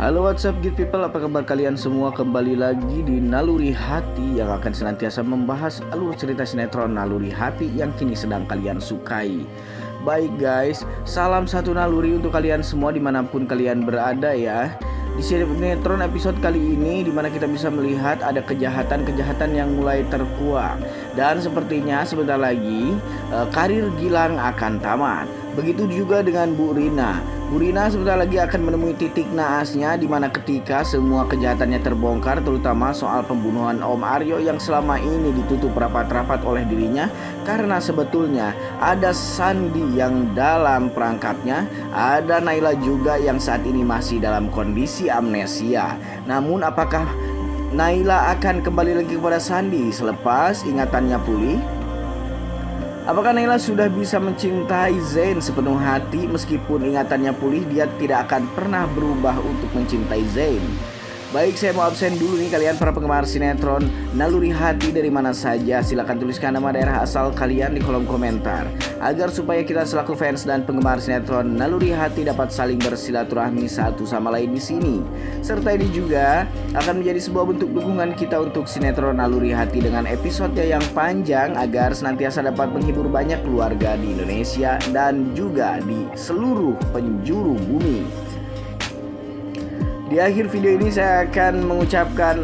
Halo what's up good people, apa kabar kalian semua? Kembali lagi di Naluri Hati yang akan senantiasa membahas alur cerita sinetron Naluri Hati yang kini sedang kalian sukai. Baik guys, salam satu naluri untuk kalian semua dimanapun kalian berada ya. Di sinetron episode kali ini dimana kita bisa melihat ada kejahatan-kejahatan yang mulai terkuak. Dan sepertinya sebentar lagi karir Gilang akan tamat. Begitu juga dengan Bu Rina. Bu Rina sebentar lagi akan menemui titik naasnya di mana ketika semua kejahatannya terbongkar, terutama soal pembunuhan Om Aryo yang selama ini ditutup rapat-rapat oleh dirinya, karena sebetulnya ada Sandi yang dalam perangkapnya, ada Naila juga yang saat ini masih dalam kondisi amnesia. Namun apakah Naila akan kembali lagi kepada Sandi selepas ingatannya pulih? Apakah Naila sudah bisa mencintai Zain sepenuh hati meskipun ingatannya pulih? Dia tidak akan pernah berubah untuk mencintai Zain. Baik, saya mau absen dulu nih kalian para penggemar sinetron Naluri Hati dari mana saja. Silahkan tuliskan nama daerah asal kalian di kolom komentar, agar supaya kita selaku fans dan penggemar sinetron Naluri Hati dapat saling bersilaturahmi satu sama lain di sini. Serta ini juga akan menjadi sebuah bentuk dukungan kita untuk sinetron Naluri Hati dengan episodenya yang panjang, agar senantiasa dapat menghibur banyak keluarga di Indonesia dan juga di seluruh penjuru bumi. Di akhir video ini saya akan mengucapkan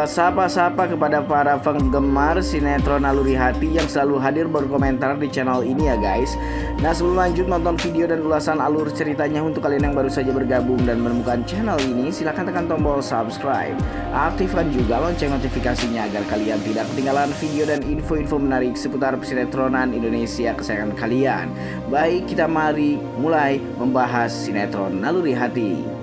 sapa-sapa kepada para penggemar sinetron Naluri Hati yang selalu hadir berkomentar di channel ini ya guys. Nah, sebelum lanjut nonton video dan ulasan alur ceritanya, untuk kalian yang baru saja bergabung dan menemukan channel ini, silahkan tekan tombol subscribe. Aktifkan juga lonceng notifikasinya agar kalian tidak ketinggalan video dan info-info menarik seputar sinetronan Indonesia kesayangan kalian. Baik, kita mari mulai membahas sinetron Naluri Hati.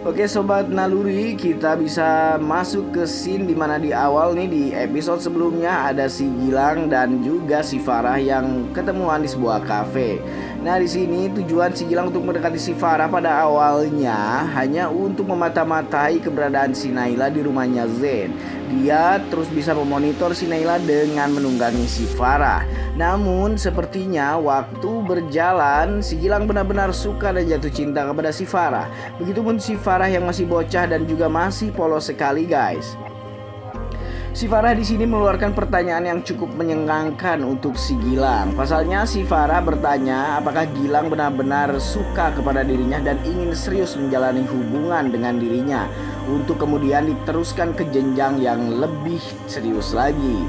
Oke sobat naluri, kita bisa masuk ke scene dimana di awal nih, di episode sebelumnya ada si Gilang dan juga si Farah yang ketemuan di sebuah kafe. Nah, di sini tujuan si Gilang untuk mendekati si Farah pada awalnya hanya untuk memata-matai keberadaan si Naila di rumahnya Zain. Dia terus bisa memonitor si Naila dengan menunggangi si Farah. Namun sepertinya waktu berjalan, si Gilang benar-benar suka dan jatuh cinta kepada si Farah. Begitupun si Farah yang masih bocah dan juga masih polos sekali guys. Si Farah di sini mengeluarkan pertanyaan yang cukup menyenangkan untuk si Gilang. Pasalnya si Farah bertanya apakah Gilang benar-benar suka kepada dirinya dan ingin serius menjalani hubungan dengan dirinya, untuk kemudian diteruskan ke jenjang yang lebih serius lagi.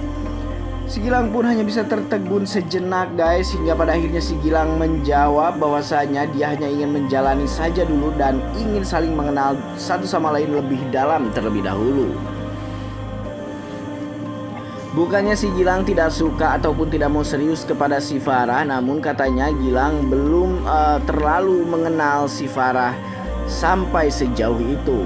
Si Gilang pun hanya bisa tertegun sejenak guys, hingga pada akhirnya si Gilang menjawab bahwasanya dia hanya ingin menjalani saja dulu dan ingin saling mengenal satu sama lain lebih dalam terlebih dahulu. Bukannya si Gilang tidak suka ataupun tidak mau serius kepada si Farah, namun katanya Gilang belum terlalu mengenal si Farah sampai sejauh itu.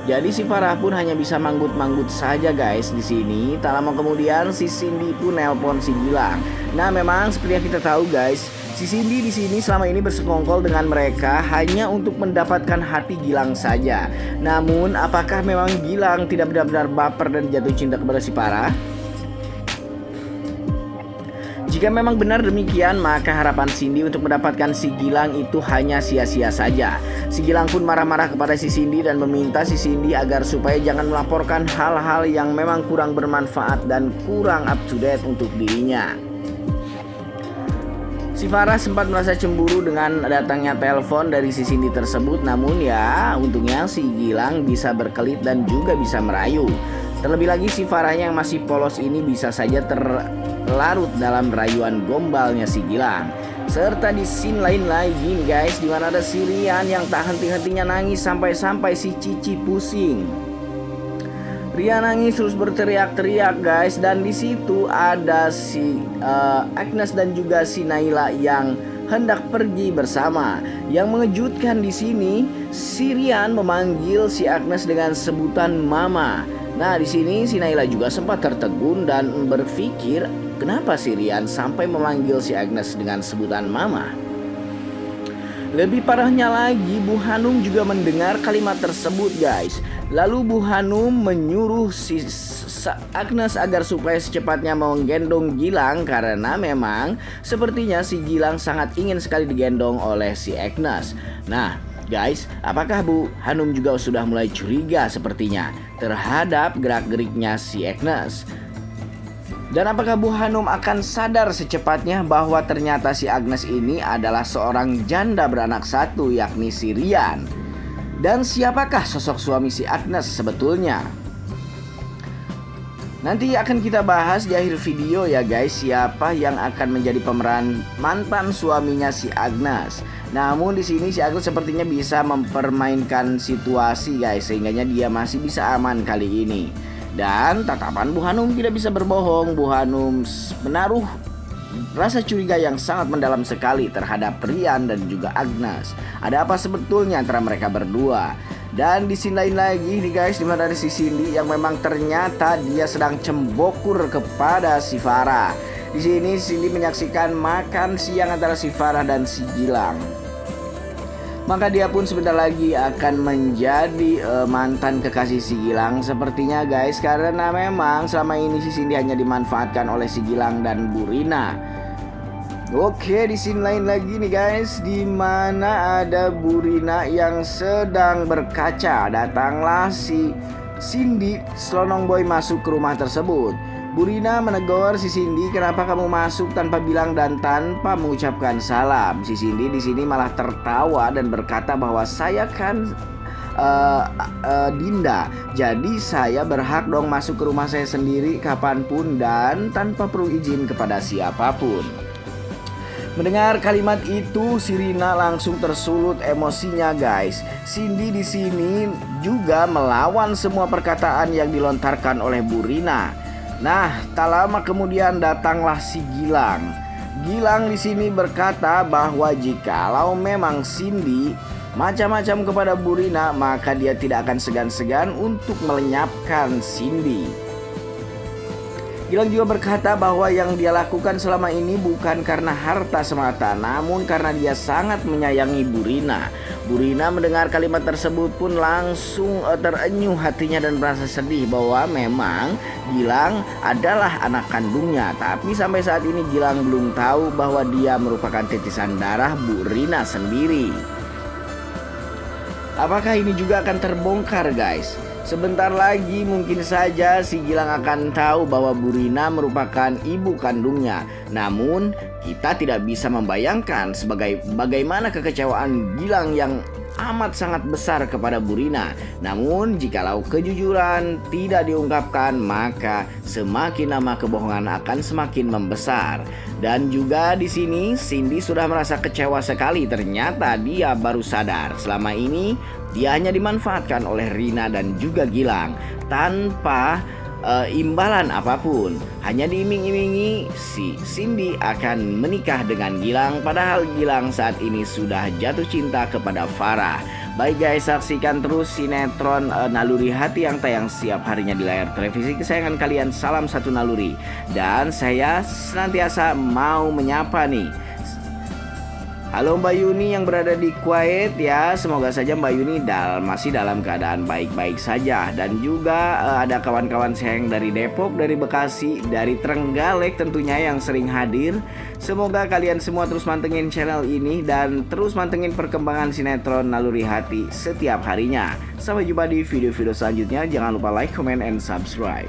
Jadi si Farah pun hanya bisa manggut-manggut saja guys di sini. Tak lama kemudian si Cindy pun nelpon si Gilang. Nah, memang seperti yang kita tahu guys, si Cindy di sini selama ini bersekongkol dengan mereka hanya untuk mendapatkan hati Gilang saja. Namun apakah memang Gilang tidak benar-benar baper dan jatuh cinta kepada si Farah? Jika memang benar demikian, maka harapan Cindy untuk mendapatkan si Gilang itu hanya sia-sia saja. Si Gilang pun marah-marah kepada si Cindy dan meminta si Cindy agar supaya jangan melaporkan hal-hal yang memang kurang bermanfaat dan kurang up to date untuk dirinya. Si Farah sempat merasa cemburu dengan datangnya telepon dari si Cindy tersebut, namun ya untungnya si Gilang bisa berkelit dan juga bisa merayu. Terlebih lagi si Farah yang masih polos ini bisa saja terlarut dalam rayuan gombalnya si Gilang. Serta di scene lain lagi nih guys, dimana ada si Rian yang tak henti-hentinya nangis sampai-sampai si Cici pusing. Rian nangis terus berteriak-teriak guys, dan di situ ada si Agnes dan juga si Naila yang hendak pergi bersama. Yang mengejutkan di sini, si Rian memanggil si Agnes dengan sebutan Mama. Nah, di sini si Naila juga sempat tertegun dan berpikir kenapa si Rian sampai memanggil si Agnes dengan sebutan Mama. Lebih parahnya lagi, Bu Hanum juga mendengar kalimat tersebut guys. Lalu Bu Hanum menyuruh si Agnes agar supaya secepatnya menggendong Gilang, karena memang sepertinya si Gilang sangat ingin sekali digendong oleh si Agnes. Nah, Guys, apakah Bu Hanum juga sudah mulai curiga sepertinya terhadap gerak-geriknya si Agnes? Dan apakah Bu Hanum akan sadar secepatnya bahwa ternyata si Agnes ini adalah seorang janda beranak satu, yakni si Rian? Dan siapakah sosok suami si Agnes sebetulnya? Nanti akan kita bahas di akhir video ya guys, siapa yang akan menjadi pemeran mantan suaminya si Agnes. Namun di sini si Agnes sepertinya bisa mempermainkan situasi guys, sehingga dia masih bisa aman kali ini. Dan tatapan Bu Hanum tidak bisa berbohong. Bu Hanum menaruh rasa curiga yang sangat mendalam sekali terhadap Rian dan juga Agnes. Ada apa sebetulnya antara mereka berdua? Dan di sini lain lagi nih guys, dimana ada si Cindy yang memang ternyata dia sedang cembokur kepada si Farah. Di sini Cindy menyaksikan makan siang antara si Farah dan si Gilang. Maka dia pun sebentar lagi akan menjadi mantan kekasih si Gilang sepertinya guys, karena memang selama ini si Cindy hanya dimanfaatkan oleh si Gilang dan Bu Rina. Oke, di sini lain lagi nih guys, di mana ada Bu Rina yang sedang berkaca. Datanglah si Cindy Slonong Boy masuk ke rumah tersebut. Bu Rina menegur si Cindy, kenapa kamu masuk tanpa bilang dan tanpa mengucapkan salam. Si Cindy di sini malah tertawa dan berkata bahwa saya kan Dinda, jadi saya berhak dong masuk ke rumah saya sendiri kapanpun dan tanpa perlu izin kepada siapapun. Mendengar kalimat itu, si Rina langsung tersulut emosinya guys. Cindy di sini juga melawan semua perkataan yang dilontarkan oleh Bu Rina. Nah, tak lama kemudian datanglah si Gilang. Gilang di sini berkata bahwa jikalau memang Cindy macam-macam kepada Bu Rina, maka dia tidak akan segan-segan untuk melenyapkan Cindy. Gilang juga berkata bahwa yang dia lakukan selama ini bukan karena harta semata, namun karena dia sangat menyayangi Bu Rina. Bu Rina mendengar kalimat tersebut pun langsung terenyuh hatinya dan merasa sedih bahwa memang Gilang adalah anak kandungnya. Tapi sampai saat ini Gilang belum tahu bahwa dia merupakan titisan darah Bu Rina sendiri. Apakah ini juga akan terbongkar guys? Sebentar lagi mungkin saja si Gilang akan tahu bahwa Bu Rina merupakan ibu kandungnya. Namun kita tidak bisa membayangkan bagaimana kekecewaan Gilang yang amat sangat besar kepada Bu Rina. Namun jikalau kejujuran tidak diungkapkan, maka semakin lama kebohongan akan semakin membesar. Dan juga di sini Cindy sudah merasa kecewa sekali. Ternyata dia baru sadar selama ini dia hanya dimanfaatkan oleh Rina dan juga Gilang tanpa imbalan apapun. Hanya diiming-imingi si Cindy akan menikah dengan Gilang, padahal Gilang saat ini sudah jatuh cinta kepada Farah. Baik guys, saksikan terus sinetron Naluri Hati yang tayang setiap harinya di layar televisi kesayangan kalian. Salam satu naluri. Dan saya senantiasa mau menyapa nih, halo Mbak Yuni yang berada di Kuwait ya. Semoga saja Mbak Yuni masih dalam keadaan baik-baik saja. Dan juga ada kawan-kawan saya yang dari Depok, dari Bekasi, dari Trenggalek tentunya yang sering hadir. Semoga kalian semua terus mantengin channel ini dan terus mantengin perkembangan sinetron Naluri Hati setiap harinya. Sampai jumpa di video-video selanjutnya. Jangan lupa like, comment, and subscribe.